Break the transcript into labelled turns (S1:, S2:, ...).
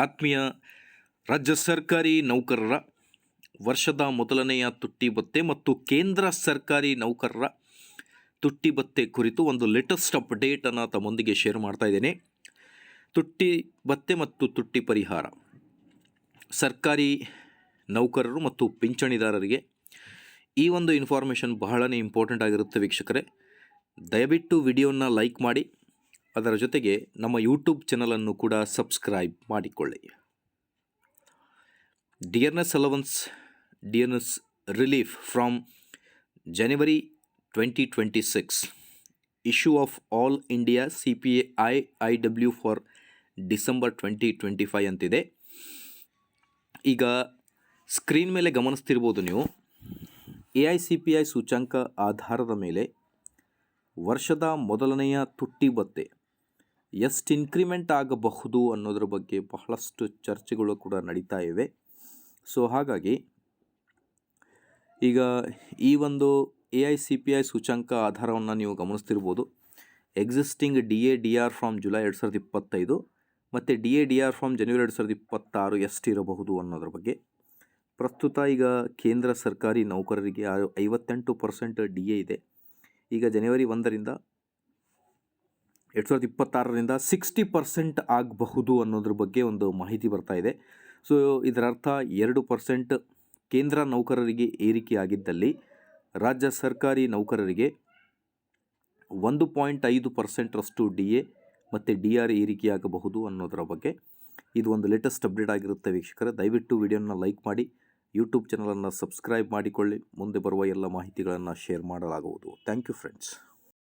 S1: ಆತ್ಮೀಯ ರಾಜ್ಯ ಸರ್ಕಾರಿ ನೌಕರರ ವರ್ಷದ ಮೊದಲನೆಯ ತುಟ್ಟಿ ಭತ್ಯೆ ಮತ್ತು ಕೇಂದ್ರ ಸರ್ಕಾರಿ ನೌಕರರ ತುಟ್ಟಿ ಭತ್ಯೆ ಕುರಿತು ಒಂದು ಲೇಟೆಸ್ಟ್ ಅಪ್ಡೇಟನ್ನು ತಮ್ಮೊಂದಿಗೆ ಶೇರ್ ಮಾಡ್ತಾ ಇದ್ದೇನೆ. ತುಟ್ಟಿ ಭತ್ಯೆ ಮತ್ತು ತುಟ್ಟಿ ಪರಿಹಾರ ಸರ್ಕಾರಿ ನೌಕರರು ಮತ್ತು ಪಿಂಚಣಿದಾರರಿಗೆ ಈ ಒಂದು ಇನ್ಫಾರ್ಮೇಷನ್ ಬಹಳನೇ ಇಂಪಾರ್ಟೆಂಟ್ ಆಗಿರುತ್ತೆ ವೀಕ್ಷಕರೇ. ದಯವಿಟ್ಟು ವಿಡಿಯೋನ ಲೈಕ್ ಮಾಡಿ, ಅದರ ಜೊತೆಗೆ ನಮ್ಮ ಯೂಟ್ಯೂಬ್ ಚಾನಲನ್ನು ಕೂಡ ಸಬ್ಸ್ಕ್ರೈಬ್ ಮಾಡಿಕೊಳ್ಳಿ. Dearness allowance, dearness relief from January 2026, issue of all India CPI IW for December 2025 ಅಂತಿದೆ. ಈಗ ಸ್ಕ್ರೀನ್ ಮೇಲೆ ಗಮನಿಸ್ತಿರ್ಬೋದು ನೀವು. AICPI ಸೂಚ್ಯಂಕ ಆಧಾರದ ಮೇಲೆ ವರ್ಷದ ಮೊದಲನೆಯ ತುಟ್ಟಿ ಭತ್ಯೆ ಎಷ್ಟು ಇನ್ಕ್ರಿಮೆಂಟ್ ಆಗಬಹುದು ಅನ್ನೋದ್ರ ಬಗ್ಗೆ ಬಹಳಷ್ಟು ಚರ್ಚೆಗಳು ಕೂಡ ನಡೀತಾ ಇವೆ. ಸೊ ಹಾಗಾಗಿ ಈಗ ಈ ಒಂದು AICPI ಸೂಚ್ಯಂಕ ಆಧಾರವನ್ನು ನೀವು ಗಮನಿಸ್ತಿರ್ಬೋದು. ಎಕ್ಸಿಸ್ಟಿಂಗ್ DA/DR ಫ್ರಾಮ್ ಜುಲೈ 2025 ಮತ್ತು DA/DR ಫ್ರಾಮ್ ಜನವರಿ 2026 ಎಷ್ಟಿರಬಹುದು ಅನ್ನೋದ್ರ ಬಗ್ಗೆ. ಪ್ರಸ್ತುತ ಈಗ ಕೇಂದ್ರ ಸರ್ಕಾರಿ ನೌಕರರಿಗೆ 58% DA ಇದೆ. ಈಗ ಜನವರಿ 1ರಿಂದ 2026ರಿಂದ 60% ಆಗಬಹುದು ಅನ್ನೋದ್ರ ಬಗ್ಗೆ ಒಂದು ಮಾಹಿತಿ ಬರ್ತಾ ಇದೆ. ಸೊ ಇದರ ಅರ್ಥ 2% ಕೇಂದ್ರ ನೌಕರರಿಗೆ ಏರಿಕೆ ಆಗಿದ್ದಲ್ಲಿ ರಾಜ್ಯ ಸರ್ಕಾರಿ ನೌಕರರಿಗೆ 1.5% DA ಮತ್ತು DR ಏರಿಕೆಯಾಗಬಹುದು ಅನ್ನೋದರ ಬಗ್ಗೆ. ಇದು ಒಂದು ಲೇಟೆಸ್ಟ್ ಅಪ್ಡೇಟ್ ಆಗಿರುತ್ತೆ ವೀಕ್ಷಕರೇ. ದಯವಿಟ್ಟು ವಿಡಿಯೋನ ಲೈಕ್ ಮಾಡಿ, ಯೂಟ್ಯೂಬ್ ಚಾನಲನ್ನು ಸಬ್ಸ್ಕ್ರೈಬ್ ಮಾಡಿಕೊಳ್ಳಿ. ಮುಂದೆ ಬರುವ ಎಲ್ಲ ಮಾಹಿತಿಗಳನ್ನು ಶೇರ್ ಮಾಡಲಾಗುವುದು. Thank you friends.